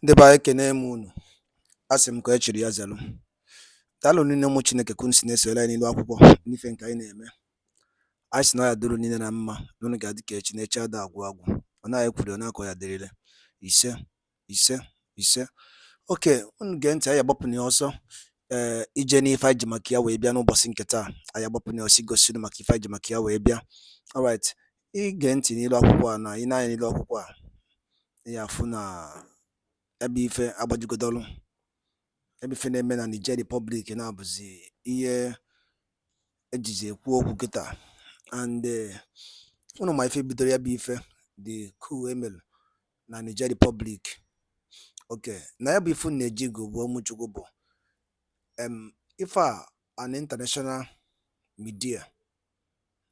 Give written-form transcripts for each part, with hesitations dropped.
Ndeba ekene m unu. Asị m ka e chiri ya zelu. Daalụ niile ụmụ Chineke ka unu si na-esonyere anyị n'ilu akwụkwọ n'ife nke anyị na-eme. Anyị sị na ọ ya dịrị niile na mma na unu ga-adị ka echi na echi ada agwụ agwụ. Ọ naghị ekwuri ọ na-akọ ya dịrịle. Ise. Oke, unu gee ntị anyị agbapụ na ọsọ ije n'ife anyị ji maka ya wee bịa n'ụbọchị nke taa. Anyị agbapụ na ọsọ igosi unu maka ife anyị ji maka ya wee bịa. Alright, ige ntị n'ilu akwụkwọ a na ị na-anya n'ilu akwụkwọ a ya afụ na ebe ife agbajigodolu. Ebe ife na-eme na Niger Republic na-abụzi ihe ejizi ekwu okwu kịta. And unu ma ife bidoro ya bụ ife the coup emelu na Niger Republic. Okay, na ya bụ ife na-eji bụ ọmụchukwu bụ ife a an international media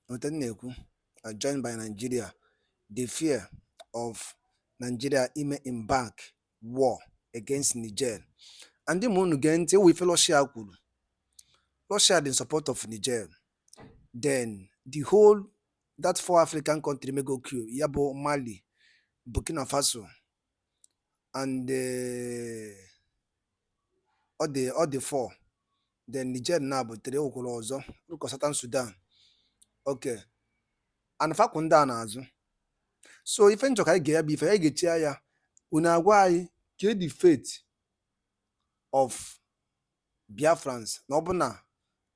na-ekwu joined by Nigeria, the fear of Nigeria embark war against Niger. And the moon again, we feel Russia could. Russia in support of Niger. Then the whole that 4 African country may go queue. Yabo, Mali, Burkina Faso, and all the 4. Then Niger now, but today also look at Sudan. Okay. And Fakunda nazo. So if you I get before I get here, unagwai get the fate of Biafrans. Nobuna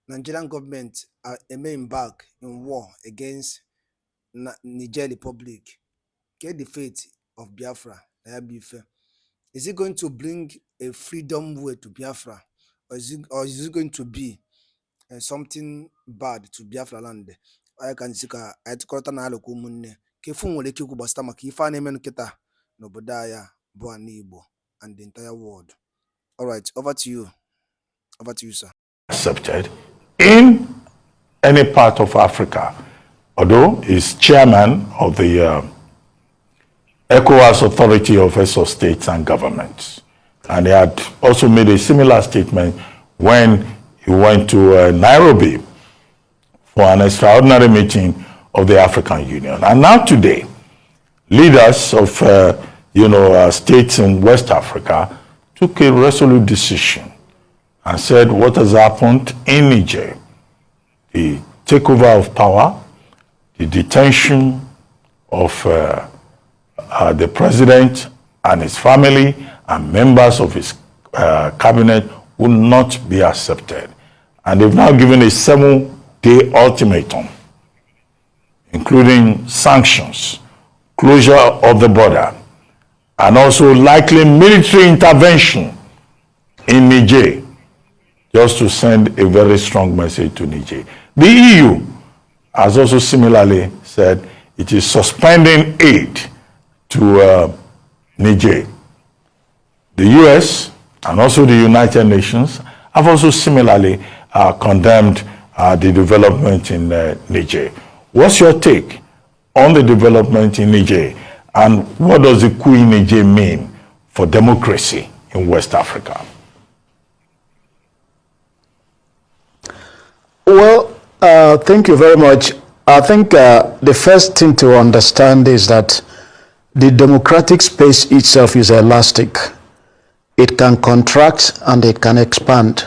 Nigerian government are embark in war against Niger Republic. Get the fate of Biafra. Is it going to bring a freedom way to Biafra, or is it going to be something bad to Biafra land? I can see I tukota na aloku munne. Kefu nwere ike kwubasta maka ife a na-eme nkịta n'obodo ya bụ ana Igbo and the entire world. All right, over to you, sir. Accepted in any part of Africa, although he's chairman of the ECOWAS Authority of Heads of States and Governments. And he had also made a similar statement when he went to Nairobi for an extraordinary meeting of the African Union. And now today, leaders of states in West Africa took a resolute decision and said what has happened in Niger, the takeover of power, the detention of the president and his family and members of his cabinet will not be accepted. And they've now given a 7-day ultimatum, including sanctions, closure of the border, and also likely military intervention in Niger, just to send a very strong message to Niger. The EU has also similarly said it is suspending aid to Niger. The US and also the United Nations have also similarly condemned the development in Niger. What's your take on the development in Niger, and what does the coup in Niger mean for democracy in West Africa? Well, thank you very much. I think the first thing to understand is that the democratic space itself is elastic. It can contract and it can expand.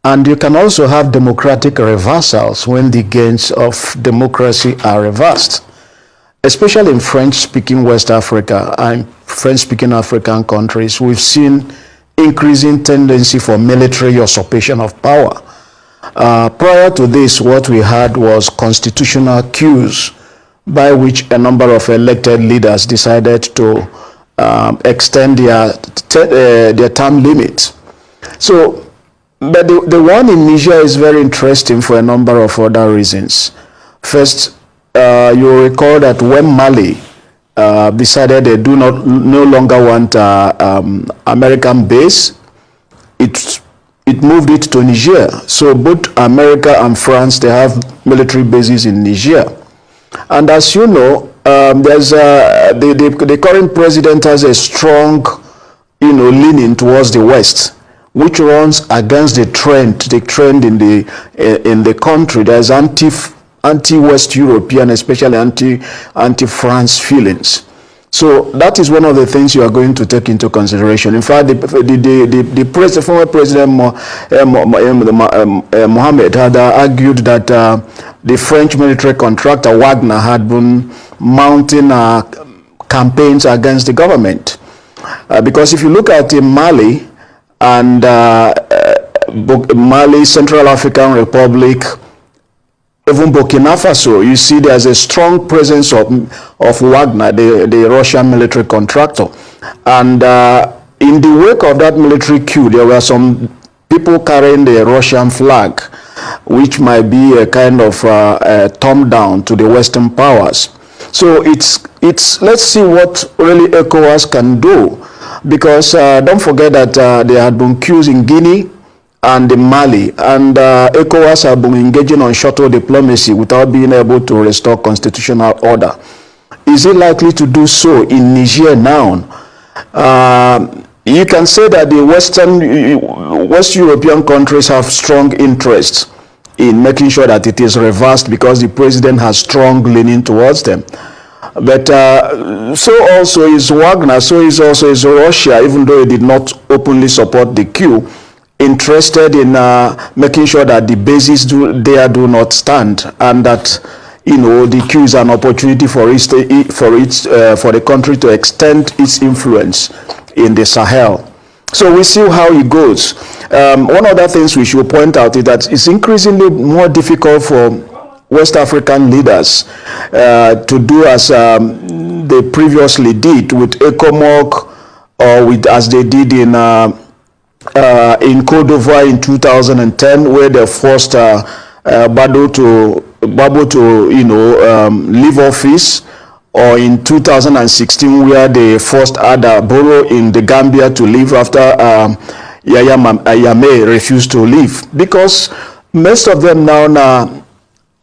And you can also have democratic reversals when the gains of democracy are reversed, especially in French-speaking West Africa and French-speaking African countries. We've seen increasing tendency for military usurpation of power. Prior to this, what we had was constitutional coups by which a number of elected leaders decided to extend their term limits. So, but the one in Niger is very interesting for a number of other reasons. First, you recall that when Mali decided they no longer want American base, it moved it to Niger. So both America and France, they have military bases in Niger. And as you know, there's the current president has a strong, leaning towards the West, which runs against the trend in the country. There's anti-West European, especially anti-France feelings. So that is one of the things you are going to take into consideration. In fact, the former president Mohammed had argued that the French military contractor Wagner had been mounting campaigns against the government. Because if you look at Mali and Mali, Central African Republic, even Burkina Faso, you see there's a strong presence of Wagner, the Russian military contractor. And in the wake of that military coup, there were some people carrying the Russian flag, which might be a kind of thumb down to the Western powers. So it's let's see what really ECOWAS can do, because don't forget that there had been coups in Guinea and in Mali, and ECOWAS have been engaging on shuttle diplomacy without being able to restore constitutional order. Is it likely to do so in Niger now? You can say that the West European countries have strong interests in making sure that it is reversed, because the president has strong leaning towards them. But so also is Wagner, so is also is Russia, even though it did not openly support the coup, interested in making sure that the bases do not stand, and that the coup is an opportunity for the country to extend its influence in the Sahel. So we see how it goes. One of the things we should point out is that it's increasingly more difficult for West African leaders to do as they previously did with ECOMOG, or as they did in Côte d'Ivoire in 2010, where they forced Gbagbo to leave office, or in 2016, where they forced Adama Barrow in the Gambia to leave after Yahya Jammeh refused to leave, because most of them now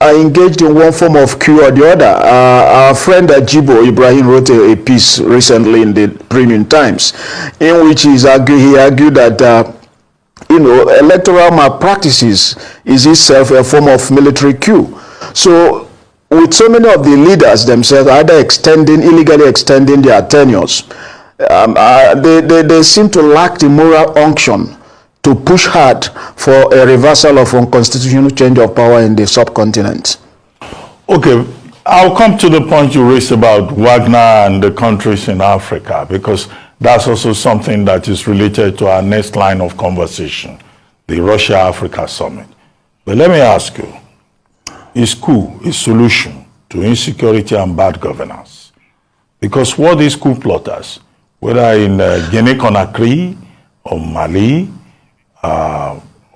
are engaged in one form of coup or the other. Our friend Jibo Ibrahim wrote a piece recently in the Premium Times, in which he argued that electoral malpractices is itself a form of military coup. So with so many of the leaders themselves either illegally extending their tenures, they seem to lack the moral unction to push hard for a reversal of unconstitutional change of power in the subcontinent. Okay, I'll come to the point you raised about Wagner and the countries in Africa, because that's also something that is related to our next line of conversation, the Russia-Africa Summit. But let me ask you, is coup a solution to insecurity and bad governance? Because what these coup plotters, whether in Guinea-Conakry or Mali,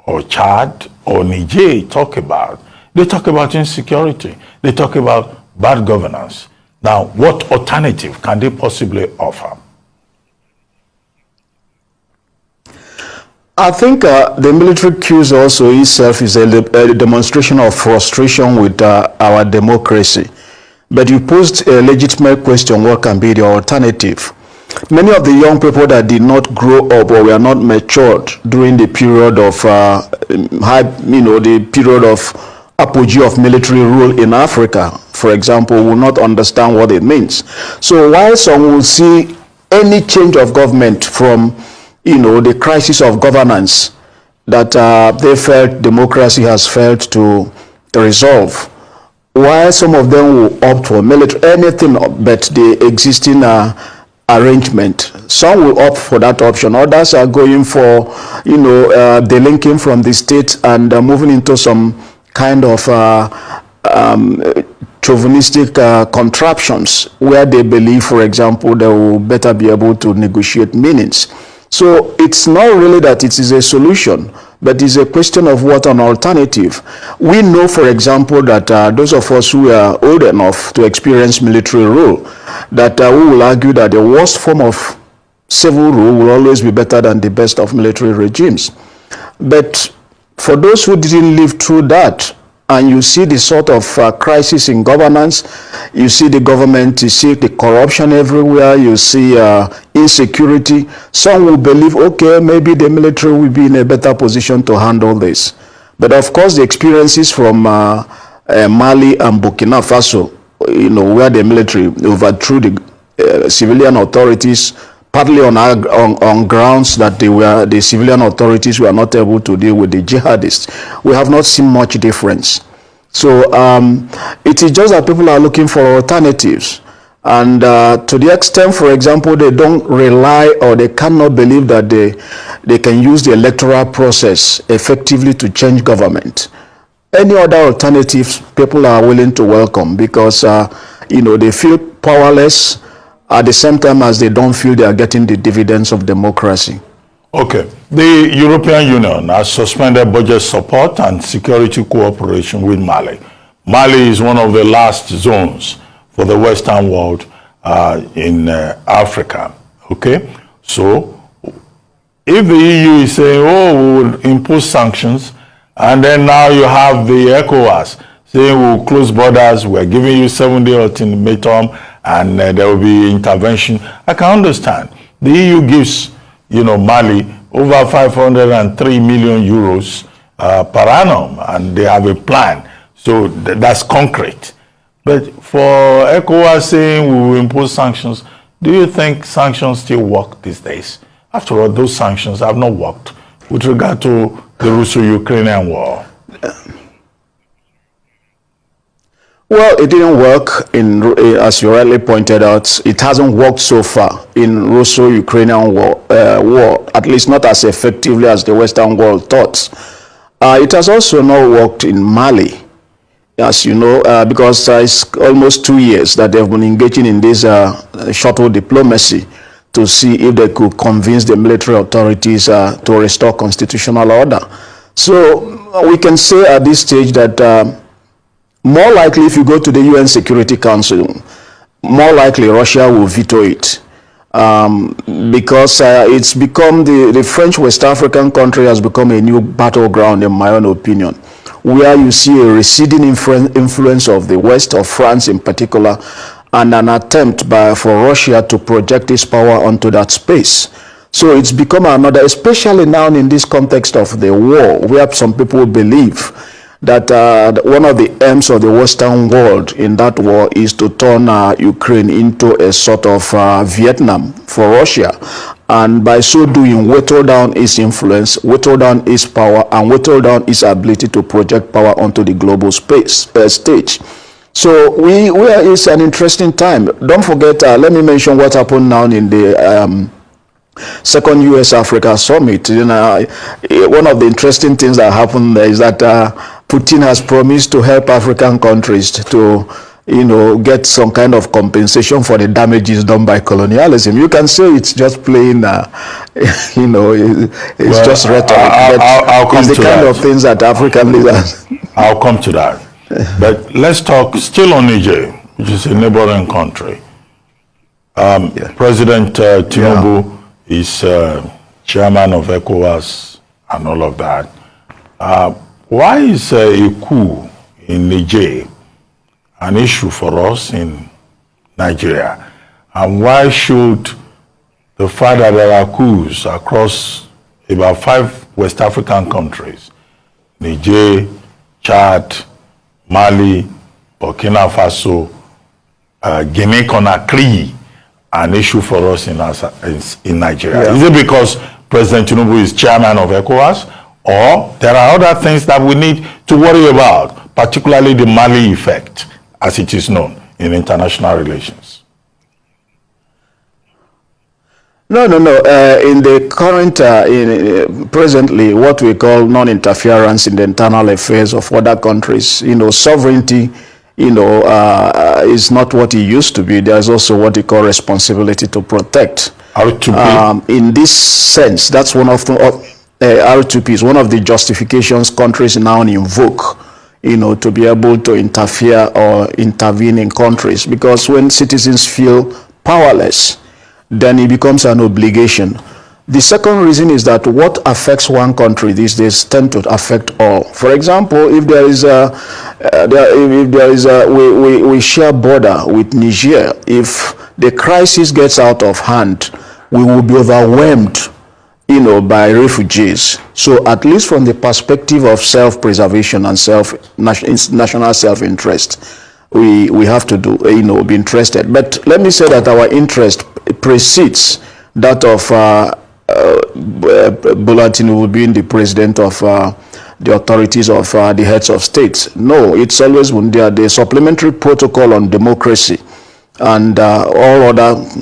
or Chad or Niger they talk about insecurity, they talk about bad governance. Now, what alternative can they possibly offer? I think the military coup also itself is a demonstration of frustration with our democracy. But you posed a legitimate question: what can be the alternative? Many of the young people that did not grow up or were not matured during the period of the period of apogee of military rule in Africa, for example, will not understand what it means. So while some will see any change of government from the crisis of governance that they felt democracy has failed to resolve, while some of them will opt for military, anything but the existing arrangement, some will opt for that option. Others are going for delinking from the state and moving into some kind of chauvinistic contraptions, where they believe, for example, they will better be able to negotiate meanings. So it's not really that it is a solution, but it's a question of what an alternative. We know, for example, that those of us who are old enough to experience military rule, that we will argue that the worst form of civil rule will always be better than the best of military regimes. But for those who didn't live through that, and you see the sort of crisis in governance, you see the government, you see the corruption everywhere, you see insecurity, some will believe, okay, maybe the military will be in a better position to handle this. But of course, the experiences from Mali and Burkina Faso, where the military overthrew the civilian authorities, partly on grounds that the civilian authorities were not able to deal with the jihadists. We have not seen much difference. So it is just that people are looking for alternatives. And to the extent, for example, they don't rely or they cannot believe that they can use the electoral process effectively to change government. Any other alternatives people are willing to welcome because, they feel powerless at the same time as they don't feel they are getting the dividends of democracy. Okay. The European Union has suspended budget support and security cooperation with Mali. Mali is one of the last zones for the Western world in Africa. Okay? So, if the EU is saying, oh, we will impose sanctions, and then now you have the ECOWAS saying we'll close borders, we're giving you 7-day ultimatum, and there will be intervention. I can understand. The EU gives, Mali over 503 million euros per annum, and they have a plan. So that's concrete. But for ECOWAS saying we will impose sanctions, do you think sanctions still work these days? After all, those sanctions have not worked with regard to the Russo-Ukrainian war. Well, it didn't work, as you rightly pointed out. It hasn't worked so far in Russo-Ukrainian war, at least not as effectively as the Western world thought. It has also not worked in Mali, as you know, because it's almost 2 years that they've been engaging in this shuttle diplomacy to see if they could convince the military authorities to restore constitutional order. So we can say at this stage that more likely, if you go to the UN Security Council, more likely Russia will veto it because it's become the French West African country has become a new battleground, in my own opinion, where you see a receding influence of the West, of France in particular, and an attempt for Russia to project its power onto that space. So it's become another, especially now in this context of the war, where some people believe that one of the aims of the Western world in that war is to turn Ukraine into a sort of Vietnam for Russia, and by so doing whittle down its influence, whittle down its power, and whittle down its ability to project power onto the global stage. So it's an interesting time. Don't forget, let me mention what happened now in the second US-Africa summit. One of the interesting things that happened there is that Putin has promised to help African countries to, get some kind of compensation for the damages done by colonialism. You can say it's just plain, it's just rhetoric. It's the kind of things that African leaders. I'll come to that. But let's talk still on Niger, which is a neighboring country. President Tinubu is chairman of ECOWAS and all of that. Why is a coup in Niger an issue for us in Nigeria? And why should the fact that there are coups across about 5 West African countries, Niger, Chad, Mali, Burkina Faso, Guinea-Conakry, an issue for us in Nigeria? Yeah. Is it because President Tinubu is chairman of ECOWAS, or there are other things that we need to worry about, particularly the Mali effect, as it is known in international relations? No. In the current, presently, what we call non-interference in the internal affairs of other countries, sovereignty, is not what it used to be. There's also what we call responsibility to protect. In this sense, that's one of the R2P is one of the justifications countries now invoke, to be able to interfere or intervene in countries, because when citizens feel powerless, then it becomes an obligation. The second reason is that what affects one country these days tend to affect all. For example, if we share border with Niger, if the crisis gets out of hand, we will be overwhelmed, by refugees. So at least from the perspective of self-preservation and national self-interest, we have to do, be interested. But let me say that our interest precedes that of Bola Tinubu being the president of the authorities of the heads of states. No, it's always been there. The supplementary protocol on democracy and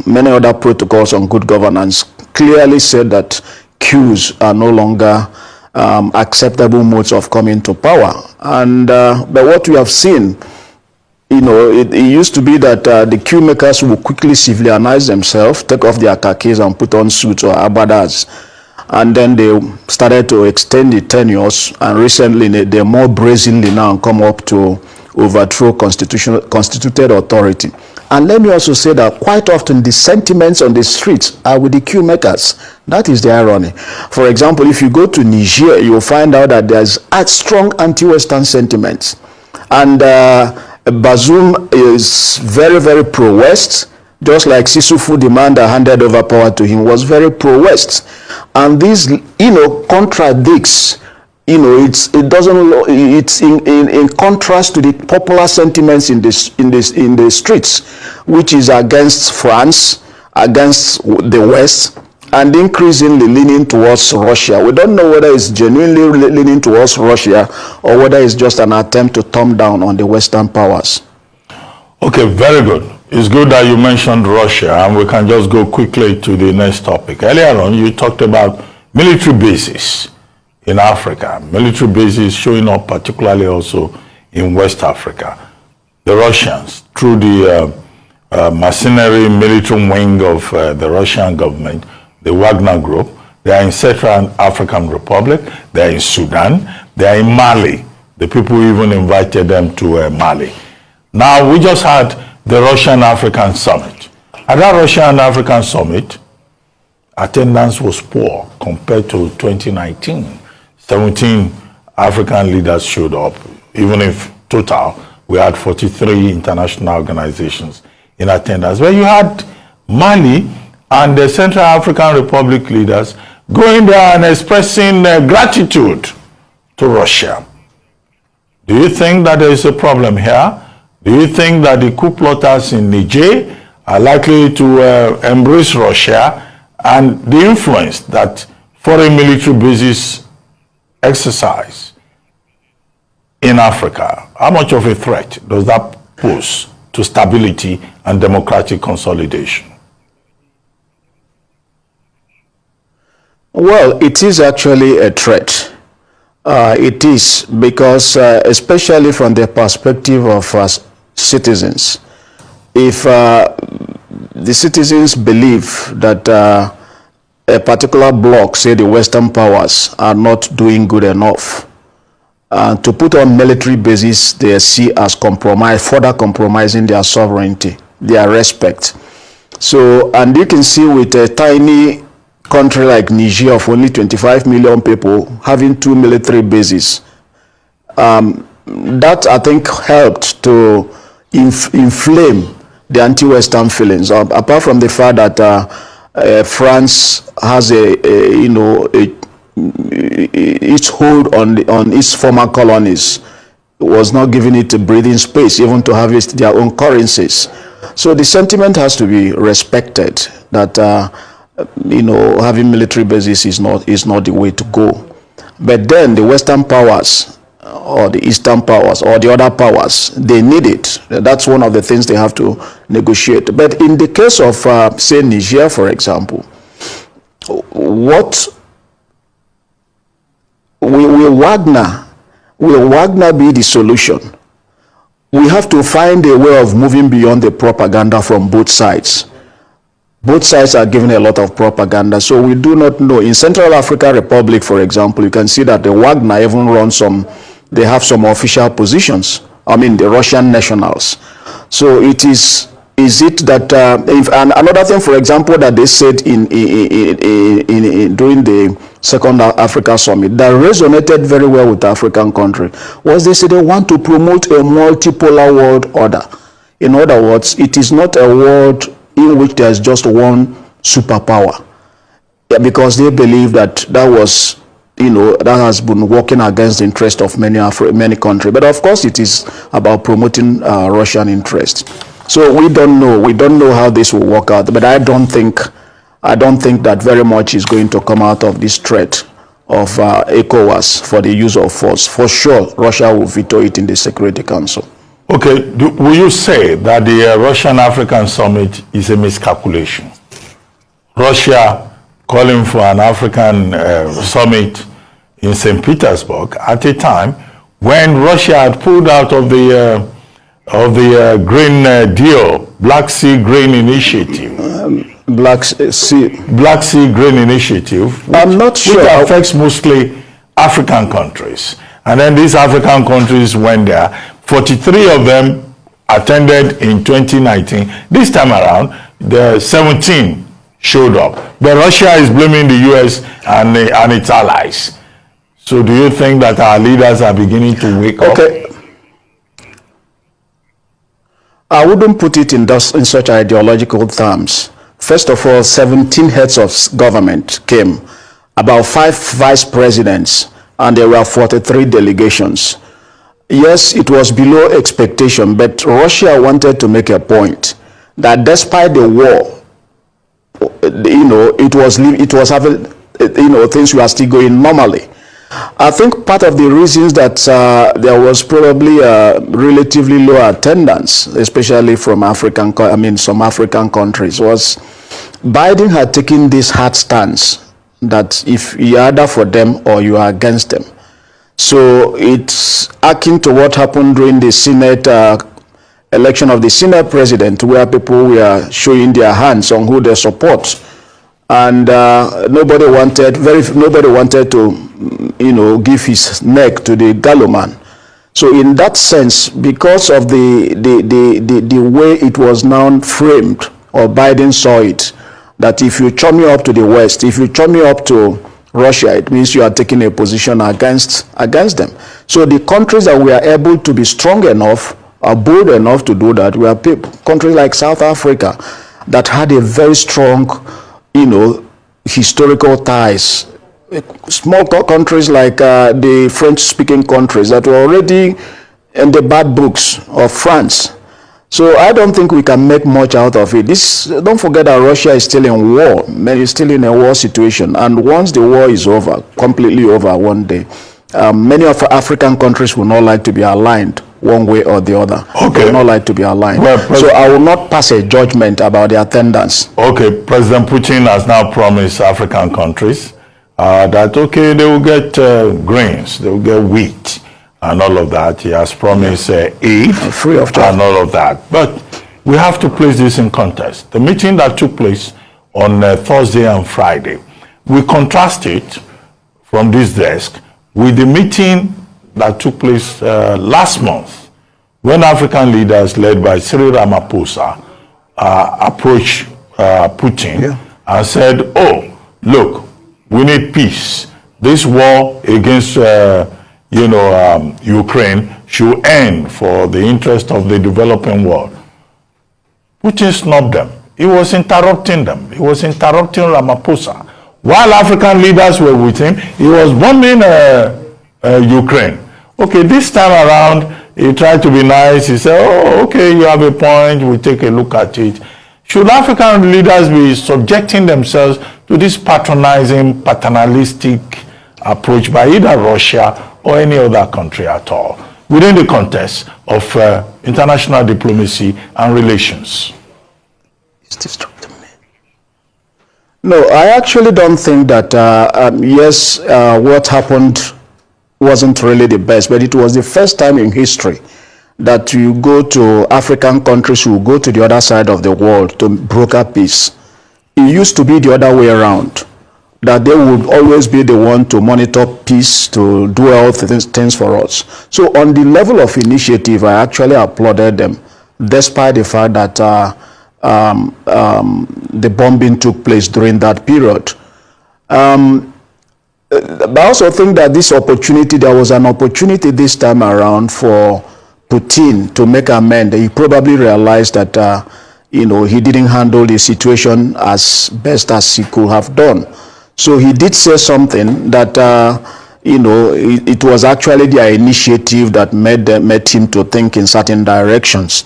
many other protocols on good governance clearly said that coups are no longer acceptable modes of coming to power. And but what we have seen, it used to be that the coup makers would quickly civilianize themselves, take off their khakis and put on suits or abadas. And then they started to extend the tenures, and recently they more brazenly now come up to overthrow constituted authority. And let me also say that quite often the sentiments on the streets are with the coup makers. That is the irony. For example, if you go to Niger, you'll find out that there's strong anti-Western sentiments. And Bazoum is very, very pro-West, just like Sissoufou, the man that handed over power to him, was very pro-West. And this, contradicts, it's in contrast to the popular sentiments in the streets, which is against France, against the West, and increasingly leaning towards Russia. We don't know whether it's genuinely leaning towards Russia or whether it's just an attempt to thumb down on the Western powers. Okay, very good. It's good that you mentioned Russia, and we can just go quickly to the next topic. Earlier on, you talked about military bases in Africa, military bases showing up particularly also in West Africa. The Russians, through the mercenary military wing of the Russian government, the Wagner Group, they are in Central African Republic, they are in Sudan, they are in Mali. The people even invited them to Mali. Now, we just had the Russian African Summit. At that Russian African Summit, attendance was poor compared to 2019. 17 African leaders showed up, even if total, we had 43 international organizations in attendance. But you had Mali and the Central African Republic leaders going there and expressing gratitude to Russia. Do you think that there is a problem here? Do you think that the coup plotters in Niger are likely to embrace Russia and the influence that foreign military bases exercise in Africa? How much of a threat does that pose to stability and democratic consolidation? Well, it is actually a threat. It is because, especially from the perspective of citizens, if the citizens believe that a particular bloc, say the Western powers, are not doing good enough, to put on military bases they see as further compromising their sovereignty, their respect. So, and you can see with a tiny country like Niger of only 25 million people having 2 military bases, that I think helped to inflame the anti-Western feelings. Apart from the fact that France has its hold on its former colonies, was not giving it a breathing space even to have their own currencies. So the sentiment has to be respected that having military bases is not the way to go. But then the Western powers or the Eastern powers or the other powers, they need it. That's one of the things they have to negotiate. But in the case of say Niger, for example, what will Wagner be the solution? We have to find a way of moving beyond the propaganda from both sides. Both sides are giving a lot of propaganda, so we do not know. In Central African Republic, for example, you can see that the Wagner even they have some official positions. I mean, the Russian nationals. So it is it that, and another thing, for example, that they said during the Second Africa Summit that resonated very well with the African country was they said they want to promote a multipolar world order. In other words, it is not a world in which there is just one superpower, because they believe that was that has been working against the interest of many countries. But of course, it is about promoting Russian interest. So we don't know how this will work out. But I don't think that very much is going to come out of this threat of ECOWAS for the use of force. For sure, Russia will veto it in the Security Council. Okay, will you say that the Russian-African summit is a miscalculation? Russia calling for an African summit in St. Petersburg at a time when Russia had pulled out of the Green Deal, Black Sea Grain Initiative. Black Sea Grain Initiative, I'm not sure. Which affects mostly African countries. And then these African countries went there. 43 of them attended in 2019. This time around, the 17 showed up. But Russia is blaming the US and its allies. So do you think that our leaders are beginning to wake up? Okay. I wouldn't put it in such ideological terms. First of all, 17 heads of government came, about 5 vice presidents, and there were 43 delegations. Yes, it was below expectation, but Russia wanted to make a point that despite the war, it was having, things were still going normally. I think part of the reasons that there was probably a relatively low attendance, especially from some African countries, was Biden had taken this hard stance that if you're either for them or you are against them. So it's akin to what happened during the Senate election of the Senate president, where people were showing their hands on who they support, and nobody wanted to, give his neck to the gallow man. So in that sense, because of the way it was now framed, or Biden saw it, that if you turn me up to the West, if you turn me up to Russia, it means you are taking a position against them. So the countries that were able to be strong enough, or bold enough to do that, were countries like South Africa that had a very strong, historical ties. Small countries like the French-speaking countries that were already in the bad books of France. So I don't think we can make much out of it. Don't forget that Russia is still in war. It's still in a war situation. And once the war is over, completely over one day, many of the African countries will not like to be aligned one way or the other. Okay. They will not like to be aligned. Well, so I will not pass a judgment about the attendance. Okay, President Putin has now promised African countries that, okay, they will get grains, they will get wheat, and all of that. He has promised aid free of charge and all of that. But we have to place this in context. The meeting that took place on Thursday and Friday, we contrast it from this desk with the meeting that took place last month, when African leaders led by Cyril Ramaphosa approached Putin and said, oh, look, we need peace. This war against Ukraine should end for the interest of the developing world. Putin snubbed them. He was interrupting them. He was interrupting Ramaphosa. While African leaders were with him, he was bombing Ukraine. Okay, this time around, he tried to be nice. He said, oh, okay, you have a point. We'll take a look at it. Should African leaders be subjecting themselves to this patronizing, paternalistic approach by either Russia or any other country at all, within the context of international diplomacy and relations? No, I actually don't think that, what happened wasn't really the best, but it was the first time in history that you go to African countries who go to the other side of the world to broker peace. It used to be the other way around, that they would always be the one to monitor peace, to do all things for us. So on the level of initiative, I actually applauded them, despite the fact that the bombing took place during that period. But I also think that there was an opportunity this time around for Putin to make amends. He probably realized that, he didn't handle the situation as best as he could have done. So he did say something that, it was actually their initiative that made him to think in certain directions.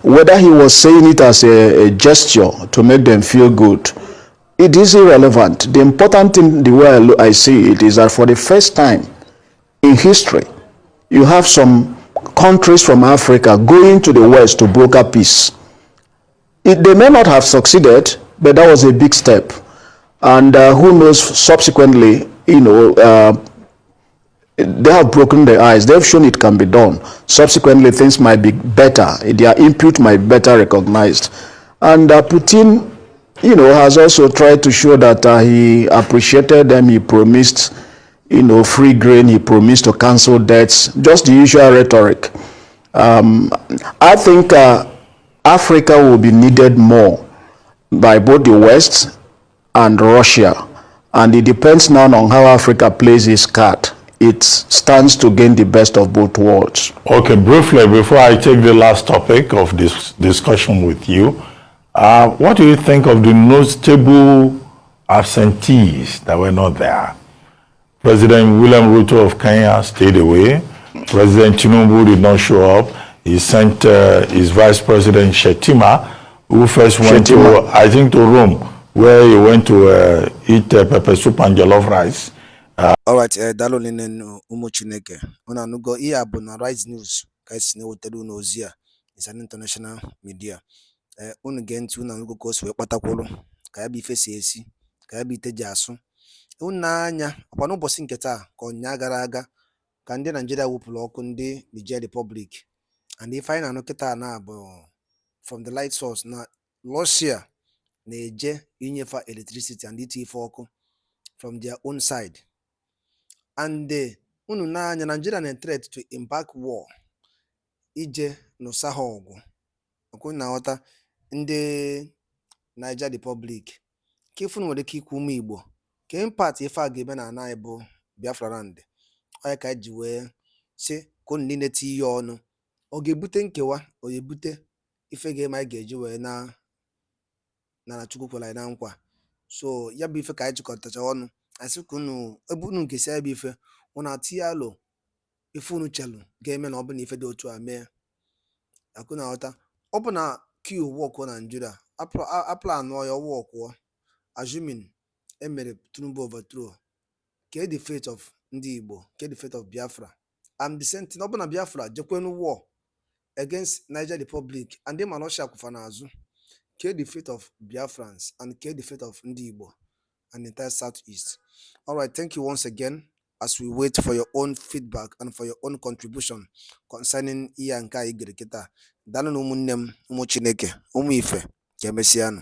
Whether he was saying it as a gesture to make them feel good, it is irrelevant. The important thing, the way I see it, is that for the first time in history, you have some countries from Africa going to the West to broker peace. They may not have succeeded, but that was a big step. And who knows, subsequently, they have broken the ice. They've shown it can be done. Subsequently, things might be better. Their input might be better recognized. And Putin, has also tried to show that he appreciated them. He promised, free grain. He promised to cancel debts. Just the usual rhetoric. I think Africa will be needed more by both the West and Russia. And it depends now on how Africa plays its card. It stands to gain the best of both worlds. Okay, briefly, before I take the last topic of this discussion with you, what do you think of the notable absentees that were not there? President William Ruto of Kenya stayed away. President Tinubu did not show up. He sent his Vice President Shetima, who first went to Rome, where he went to eat pepper soup and jollof rice. All right, dalo nene umu Chineke. Una nugo iya bu na Rise News ka esi na-ewetara unu ozi a. It's an international media. Unu gee ntị unu nugo ka o si wee kpatakwụrụ ka ya bụ ife si esi, ka ya bụ ite ji asụ. Unu na-anya ọkwa n'ụbọchị nke taa ka ọnya gara aga ka ndị Nigeria wepụrụ ọkụ ndị Niger Republic. And ife anyị na-anụ kịta na bụ from the light source na Russia na-eje inyefa electricity and iti ife ọkụ from their own side. And unu na-anya Nigeria na threat to embark war ije no Sahel ọgụ. Ọkụ na-aghọta ndị Niger Republic ka ifu nwere ike ikwu ụmụ Igbo ka impact ife a ga-eme na ana bụ Biafra land. Onye ka ji wee si ka unu niile ti ihe ọnụ. Ọ ga-ebute nkewa, ọ ga-ebute ife ga-eme anyị ga-eji wee na Chukwu kwere anyị na nkwa. So ya bụ ife ka anyị jikọtacha ọnụ. Asị ka unu ebe unu nke si ya bụ ife unu atinye alụ ife unu chelu ga-eme na ọ bụ na ife dị otu a mee. Akụ na aghọta ọ bụ na coup wọkụ na Nigeria aplan ya wọkụọ assuming emere Tinubu overthrow ke the fate of ndị Igbo, ke the fate of Biafra. And the same thing ọ bụ na Biafra jekwenu war against Niger Republic and ndị Russia kwụfa n'azụ, ke the fate of Biafrans and ke the fate of ndị Igbo and the entire Southeast. All right, thank you once again as we wait for your own feedback and for your own contribution concerning ihe nke anyị gere kịta. Daalụ na ụmụnne m ụmụ Chineke ụmụ ife ka emesịanụ.